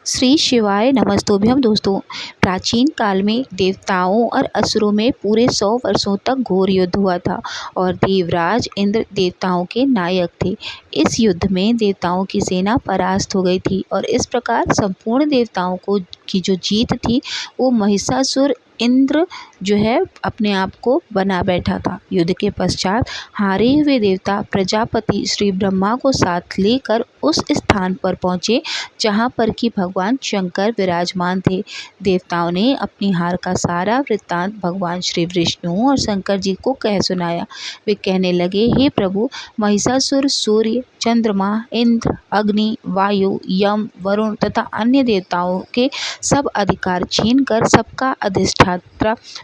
श्री शिवाय नमस्तुभ्यम। दोस्तों, प्राचीन काल में देवताओं और असुरों में पूरे 100 वर्षों तक घोर युद्ध हुआ था और देवराज इंद्र देवताओं के नायक थे। इस युद्ध में देवताओं की सेना परास्त हो गई थी और इस प्रकार संपूर्ण देवताओं को की जो जीत थी वो महिषासुर इंद्र जो है अपने आप को बना बैठा था। युद्ध के पश्चात हारे हुए देवता प्रजापति श्री ब्रह्मा को साथ लेकर उस स्थान पर पहुँचे जहाँ पर कि भगवान शंकर विराजमान थे। देवताओं ने अपनी हार का सारा वृत्तांत भगवान श्री विष्णु और शंकर जी को कह सुनाया। वे कहने लगे, हे प्रभु, महिषासुर सूर्य, चंद्रमा, इंद्र, अग्नि, वायु, यम, वरुण तथा अन्य देवताओं के सब अधिकार छीनकर सबका अधिष्ठाता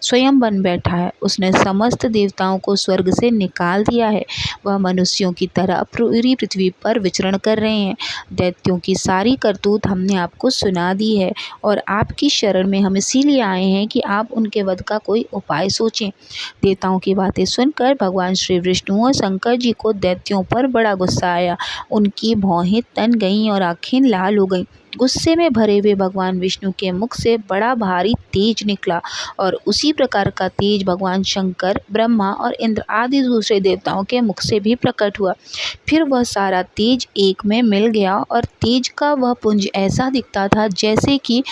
स्वयं बन बैठा है। उसने समस्त देवताओं को स्वर्ग से निकाल दिया है। वह मनुष्यों की तरह पूरी पृथ्वी पर विचरण कर रहे हैं। दैत्यों की सारी करतूत हमने आपको सुना दी है और आपकी शरण में हम इसीलिए आए हैं कि आप उनके वध का कोई उपाय सोचें। देवताओं की बातें सुनकर भगवान श्री विष्णु और शंकर जी को दैत्यों पर बड़ा गुस्सा आया। उनकी भौहें तन गईं और आंखें लाल हो गईं। गुस्से में भरे हुए भगवान विष्णु के मुख से बड़ा भारी तेज निकला और उसी प्रकार का तेज भगवान शंकर, ब्रह्मा और इंद्र आदि दूसरे देवताओं के मुख से भी प्रकट हुआ। फिर वह सारा तेज एक में मिल गया और तेज का वह पुंज ऐसा दिखता था जैसे कि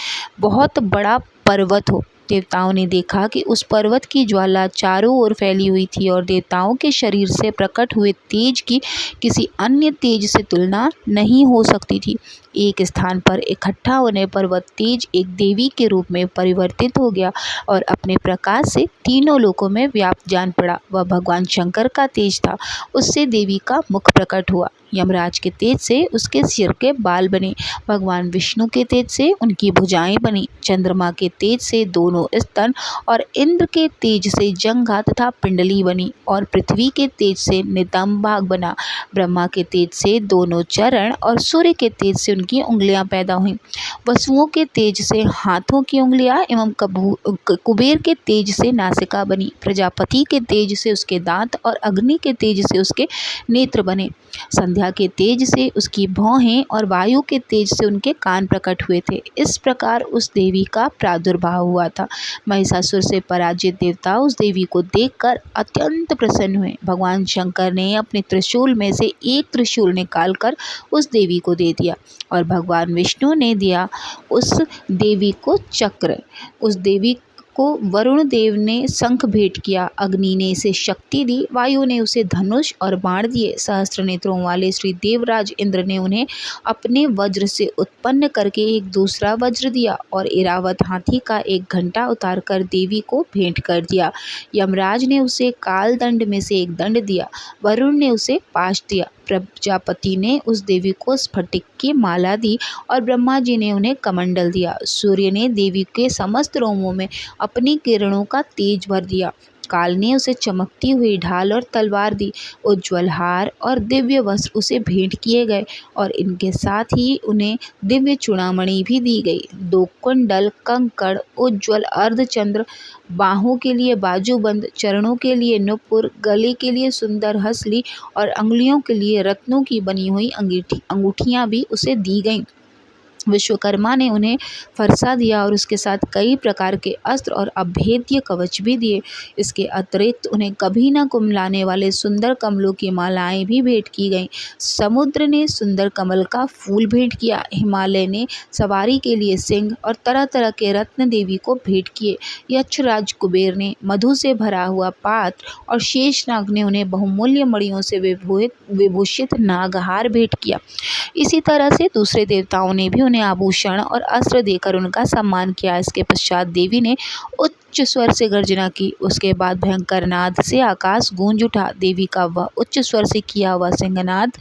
बहुत बड़ा पर्वत हो। देवताओं ने देखा कि उस पर्वत की ज्वाला चारों ओर फैली हुई थी और देवताओं के शरीर से प्रकट हुए तेज की किसी अन्य तेज से तुलना नहीं हो सकती थी। एक स्थान पर इकट्ठा होने पर वह तेज एक देवी के रूप में परिवर्तित हो गया और अपने प्रकाश से तीनों लोकों में व्याप्त जान पड़ा। वह भगवान शंकर का तेज था। उससे देवी का मुख प्रकट हुआ। यमराज के तेज से उसके सिर के बाल बने। भगवान विष्णु के तेज से उनकी भुजाएं बनी। चंद्रमा के तेज से दोनों स्तन और इंद्र के तेज से जंघा तथा पिंडली बनी और पृथ्वी के तेज से नितंब भाग बना। ब्रह्मा के तेज से दोनों चरण और सूर्य के तेज से उनकी उंगलियां पैदा हुईं। वसुओं के तेज से हाथों की उंगलियां एवं कुबेर के तेज से नासिका बनी। प्रजापति के तेज से उसके दांत और अग्नि के तेज से उसके नेत्र बने। संध्या के तेज से उसकी भौहें और वायु के तेज से उनके कान प्रकट हुए थे। इस प्रकार उस देवी का प्रादुर्भाव हुआ था। महिषासुर से पराजित देवता उस देवी को देखकर अत्यंत प्रसन्न हुए। भगवान शंकर ने अपने त्रिशूल में से एक त्रिशूल निकालकर उस देवी को दे दिया और भगवान विष्णु ने दिया उस देवी को चक्र। उस देवी को वरुण देव ने शंख भेंट किया। अग्नि ने इसे शक्ति दी। वायु ने उसे धनुष और बाण दिए। सहस्त्र नेत्रों वाले श्री देवराज इंद्र ने उन्हें अपने वज्र से उत्पन्न करके एक दूसरा वज्र दिया और इरावत हाथी का एक घंटा उतारकर देवी को भेंट कर दिया। यमराज ने उसे काल दंड में से एक दंड दिया। वरुण ने उसे पाश दिया। प्रजापति ने उस देवी को स्फटिक की माला दी और ब्रह्मा जी ने उन्हें कमंडल दिया। सूर्य ने देवी के समस्त रोमों में अपनी किरणों का तेज भर दिया। काल ने उसे चमकती हुई ढाल और तलवार दी। उज्ज्वल हार और दिव्य वस्त्र उसे भेंट किए गए और इनके साथ ही उन्हें दिव्य चूड़ामणि भी दी गई। 2 कुंडल, कंकड़, उज्ज्वल अर्धचंद्र, बाहों के लिए बाजूबंद, चरणों के लिए नुपुर, गले के लिए सुंदर हसली और अंगुलियों के लिए रत्नों की बनी हुई अंगूठियां भी उसे दी गईं। विश्वकर्मा ने उन्हें फरसा दिया और उसके साथ कई प्रकार के अस्त्र और अभेद्य कवच भी दिए। इसके अतिरिक्त उन्हें कभी न कुम्हलाने वाले सुंदर कमलों की मालाएं भी भेंट की गईं। समुद्र ने सुंदर कमल का फूल भेंट किया। हिमालय ने सवारी के लिए सिंह और तरह तरह के रत्न देवी को भेंट किए। यक्षराज कुबेर ने मधु से भरा हुआ पात्र और शेषनाग ने उन्हें बहुमूल्य मणियों से विभूषित नागहार भेंट किया। इसी तरह से दूसरे देवताओं ने भी उन्हें आभूषण और अस्त्र देकर उनका सम्मान किया। इसके पश्चात देवी ने उच्च स्वर से गर्जना की। उसके बाद भयंकर नाद से आकाश गूंज उठा। देवी का वह उच्च स्वर से किया हुआ सिंहनाद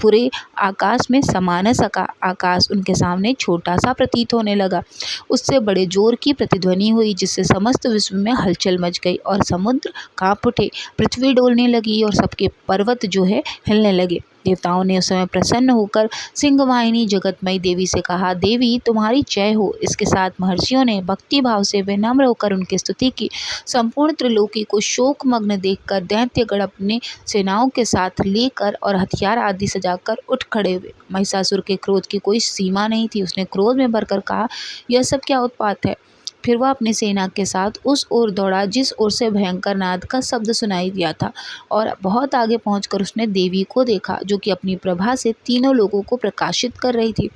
पूरे आकाश में समा न सका। आकाश उनके सामने छोटा सा प्रतीत होने लगा। उससे बड़े जोर की प्रतिध्वनि हुई जिससे समस्त विश्व में हलचल मच गई और समुद्र कांप उठे, पृथ्वी डोलने लगी और सबके पर्वत जो है हिलने लगे। देवताओं ने उस समय प्रसन्न होकर सिंहवाहिनी जगतमयी देवी से कहा, देवी तुम्हारी जय हो। इसके साथ महर्षियों ने भक्ति भाव से विनम्र होकर उनकी स्तुति की। संपूर्ण त्रिलोकी को शोकमग्न देखकर दैत्यगण अपने सेनाओं के साथ लेकर और हथियार आदि सजाकर उठ खड़े हुए। महिषासुर के क्रोध की कोई सीमा नहीं थी। उसने क्रोध में भरकर कहा, यह सब क्या उत्पात है। फिर वह अपनी सेना के साथ उस ओर दौड़ा जिस ओर से भयंकर नाद का शब्द सुनाई दिया था, और बहुत आगे पहुंचकर उसने देवी को देखा, जो कि अपनी प्रभा से तीनों लोगों को प्रकाशित कर रही थी।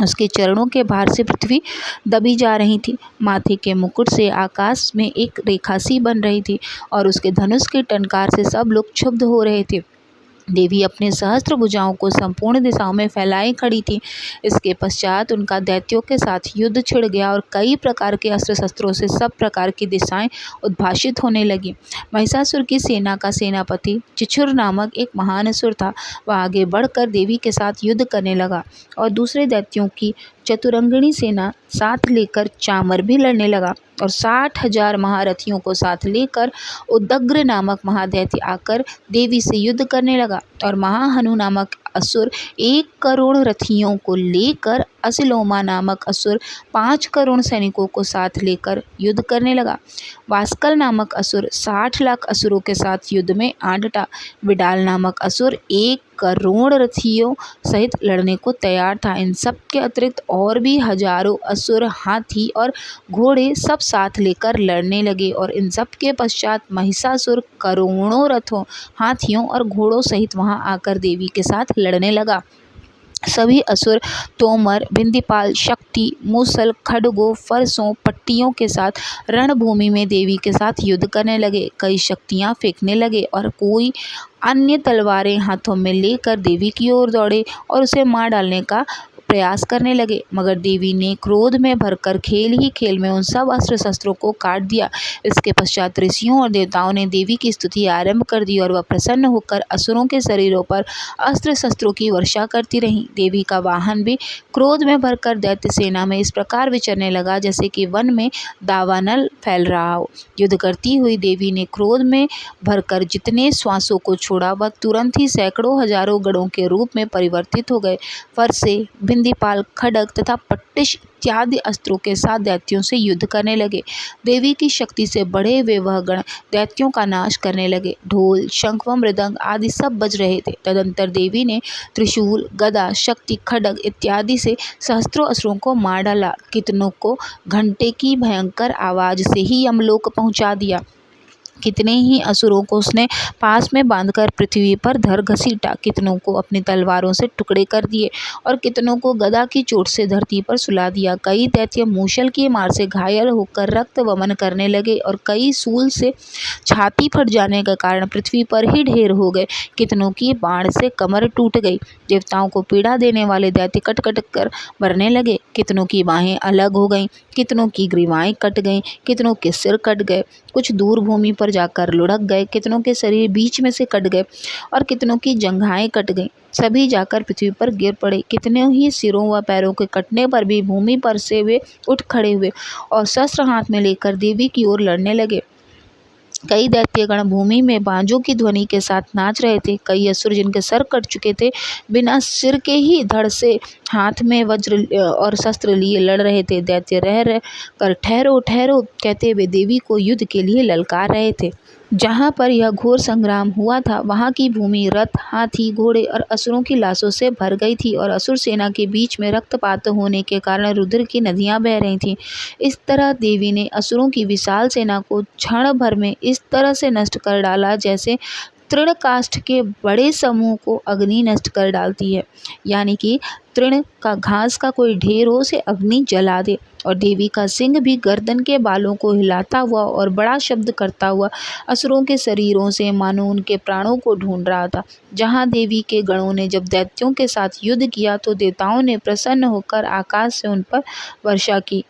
उसके चरणों के भार से पृथ्वी दबी जा रही थी। माथे के मुकुट से आकाश में एक रेखा सी बन रही थी, और उसके धनुष के टंकार से सब लोग क्षुब्ध हो रहे थे। देवी अपने सहस्त्र भुजाओं को संपूर्ण दिशाओं में फैलाए खड़ी थी। इसके पश्चात उनका दैत्यों के साथ युद्ध छिड़ गया, और कई प्रकार के अस्त्र शस्त्रों से सब प्रकार की दिशाएं उद्भाषित होने लगी। महिषासुर की सेना का सेनापति चिछुर नामक एक महान असुर था। वह आगे बढ़कर देवी के साथ युद्ध करने लगा, और दूसरे दैत्यों की चतुरंगिणी सेना साथ लेकर चामर भी लड़ने लगा, और 60,000 महारथियों को साथ लेकर उदग्र नामक महादैत्य आकर देवी से युद्ध करने लगा, और महाहनु नामक असुर 1 करोड़ रथियों को लेकर असिलोमा नामक असुर 5 करोड़ सैनिकों को साथ लेकर युद्ध करने लगा। वास्कल नामक असुर 60 लाख असुरों के साथ युद्ध में आ डटा। विडाल नामक असुर 1 करोड़ रथियों सहित लड़ने को तैयार था। इन सब के अतिरिक्त और भी हजारों असुर, हाथी और घोड़े सब साथ लेकर लड़ने लगे, और इन सब के पश्चात महिषासुर करोड़ों रथों, हाथियों और घोड़ों सहित वहां आकर देवी के साथ लड़ने लगा। सभी असुर तोमर, बिंदीपाल, शक्ति, मूसल, खड्गों, फरसों, पट्टियों के साथ रणभूमि में देवी के साथ युद्ध करने लगे। कई शक्तियां फेंकने लगे, और कोई अन्य तलवारें हाथों में लेकर देवी की ओर दौड़े और उसे मार डालने का प्रयास करने लगे। मगर देवी ने क्रोध में भरकर खेल ही खेल में उन सब अस्त्र शस्त्रों को काट दिया। इसके पश्चात ऋषियों और देवताओं ने देवी की स्तुति आरंभ कर दी, और वह प्रसन्न होकर असुरों के शरीरों पर अस्त्र शस्त्रों की वर्षा करती रहीं। देवी का वाहन भी क्रोध में भरकर दैत्य सेना में इस प्रकार विचरने लगा, जैसे कि वन में दावानल फैल रहा हो। युद्ध करती हुई देवी ने क्रोध में भरकर जितने श्वासों को छोड़ा, वह तुरंत ही सैकड़ों हजारों गणों के रूप में परिवर्तित हो गए। फरसे, बिंदीपाल, खड्ग तथा पट्टिश इत्यादि अस्त्रों के साथ दैत्यों से युद्ध करने लगे। देवी की शक्ति से बढ़े हुए वह गण दैत्यों का नाश करने लगे। ढोल, शंख व मृदंग आदि सब बज रहे थे। तदंतर देवी ने त्रिशूल, गदा, शक्ति, खड्ग इत्यादि से सहस्त्रों असुरों को मार डाला। कितनों को घंटे की भयंकर आवाज से ही यमलोक पहुंचा दिया। कितने ही असुरों को उसने पास में बांधकर पृथ्वी पर धर घसीटा। कितनों को अपनी तलवारों से टुकड़े कर दिए, और कितनों को गदा की चोट से धरती पर सुला दिया। कई दैत्य मूषल की मार से घायल होकर रक्त वमन करने लगे, और कई सूल से छाती फट जाने के कारण पृथ्वी पर ही ढेर हो गए। कितनों की बाण से कमर टूट गई। देवताओं को पीड़ा देने वाले दैत्य कट कट कर मरने लगे। कितनों की बाहें अलग हो गईं, कितनों की ग्रीवाएं कट गईं, कितनों के सिर कट गए, कुछ दूर भूमि पर जाकर लुढ़क गए, कितनों के शरीर बीच में से कट गए, और कितनों की जंघाएं कट गईं। सभी जाकर पृथ्वी पर गिर पड़े। कितने ही सिरों व पैरों के कटने पर भी भूमि पर से वे उठ खड़े हुए, और शस्त्र हाथ में लेकर देवी की ओर लड़ने लगे। कई दैत्यगण भूमि में बांजों की ध्वनि के साथ नाच रहे थे। कई असुर जिनके सर कट चुके थे, बिना सिर के ही धड़ से हाथ में वज्र और शस्त्र लिए लड़ रहे थे। दैत्य रह रह कर ठहरो ठहरो कहते हुए देवी को युद्ध के लिए ललकार रहे थे। जहाँ पर यह घोर संग्राम हुआ था, वहाँ की भूमि रथ, हाथी, घोड़े और असुरों की लाशों से भर गई थी, और असुर सेना के बीच में रक्तपात होने के कारण रुधिर की नदियाँ बह रही थीं। इस तरह देवी ने असुरों की विशाल सेना को क्षण भर में इस तरह से नष्ट कर डाला, जैसे तृणकाष्ठ के बड़े समूह को अग्नि नष्ट कर डालती है। यानी कि तृण का घास का कोई ढेर हो, उसे अग्नि जला दे। और देवी का सिंह भी गर्दन के बालों को हिलाता हुआ और बड़ा शब्द करता हुआ असुरों के शरीरों से मानो उनके प्राणों को ढूंढ रहा था। जहाँ देवी के गणों ने जब दैत्यों के साथ युद्ध किया, तो देवताओं ने प्रसन्न होकर आकाश से उन पर वर्षा की।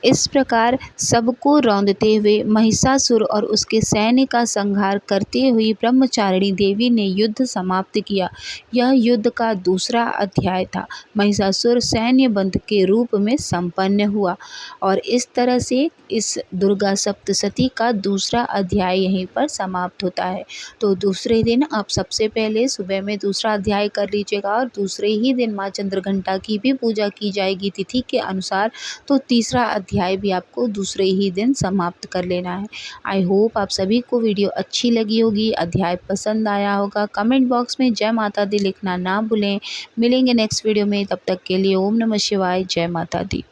इस प्रकार सबको रौंदते हुए महिषासुर और उसके सैन्य का संहार करते हुए ब्रह्मचारिणी देवी ने युद्ध समाप्त किया। यह युद्ध का दूसरा अध्याय था। महिषासुर सैन्य बंध के रूप में संपन्न हुआ। और इस तरह से इस दुर्गा सप्तशती का दूसरा अध्याय यहीं पर समाप्त होता है। तो दूसरे दिन आप सबसे पहले सुबह में दूसरा अध्याय कर लीजिएगा और दूसरे ही दिन माँ चंद्रघंटा की भी पूजा की जाएगी तिथि के अनुसार। तो तीसरा अध्याय भी आपको दूसरे ही दिन समाप्त कर लेना है। आई होप आप सभी को वीडियो अच्छी लगी होगी, अध्याय पसंद आया होगा। कमेंट बॉक्स में जय माता दी लिखना ना भूलें। मिलेंगे नेक्स्ट वीडियो में, तब तक के लिए ओम नमः शिवाय, जय माता दी।